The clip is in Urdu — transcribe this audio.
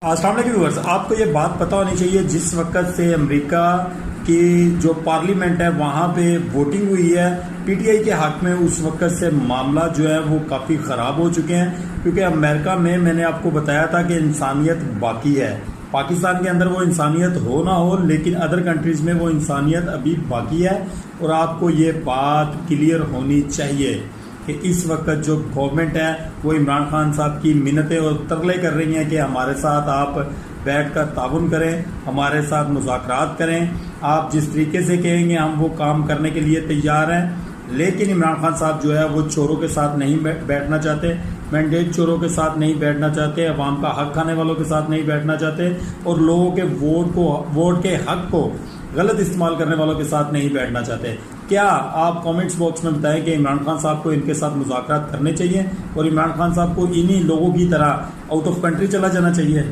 السلام علیکم ویورز، آپ کو یہ بات پتہ ہونی چاہیے جس وقت سے امریکہ کی جو پارلیمنٹ ہے وہاں پہ ووٹنگ ہوئی ہے پی ٹی آئی کے حق میں، اس وقت سے معاملہ جو ہے وہ کافی خراب ہو چکے ہیں، کیونکہ امریکہ میں نے آپ کو بتایا تھا کہ انسانیت باقی ہے۔ پاکستان کے اندر وہ انسانیت ہو نہ ہو، لیکن ادر کنٹریز میں وہ انسانیت ابھی باقی ہے، اور آپ کو یہ بات کلیئر ہونی چاہیے کہ اس وقت جو گورنمنٹ ہے وہ عمران خان صاحب کی منتیں اور ترلے کر رہی ہیں کہ ہمارے ساتھ آپ بیٹھ کر تعاون کریں، ہمارے ساتھ مذاکرات کریں، آپ جس طریقے سے کہیں گے ہم وہ کام کرنے کے لیے تیار ہیں۔ لیکن عمران خان صاحب جو ہے وہ چوروں کے ساتھ نہیں بیٹھنا چاہتے، مینڈیٹ چوروں کے ساتھ نہیں بیٹھنا چاہتے، عوام کا حق کھانے والوں کے ساتھ نہیں بیٹھنا چاہتے، اور لوگوں کے ووٹ کے حق کو غلط استعمال کرنے والوں کے ساتھ نہیں بیٹھنا چاہتے۔ کیا آپ کامنٹس باکس میں بتائیں کہ عمران خان صاحب کو ان کے ساتھ مذاکرات کرنے چاہیے اور عمران خان صاحب کو انہی لوگوں کی طرح آؤٹ آف کنٹری چلا جانا چاہیے؟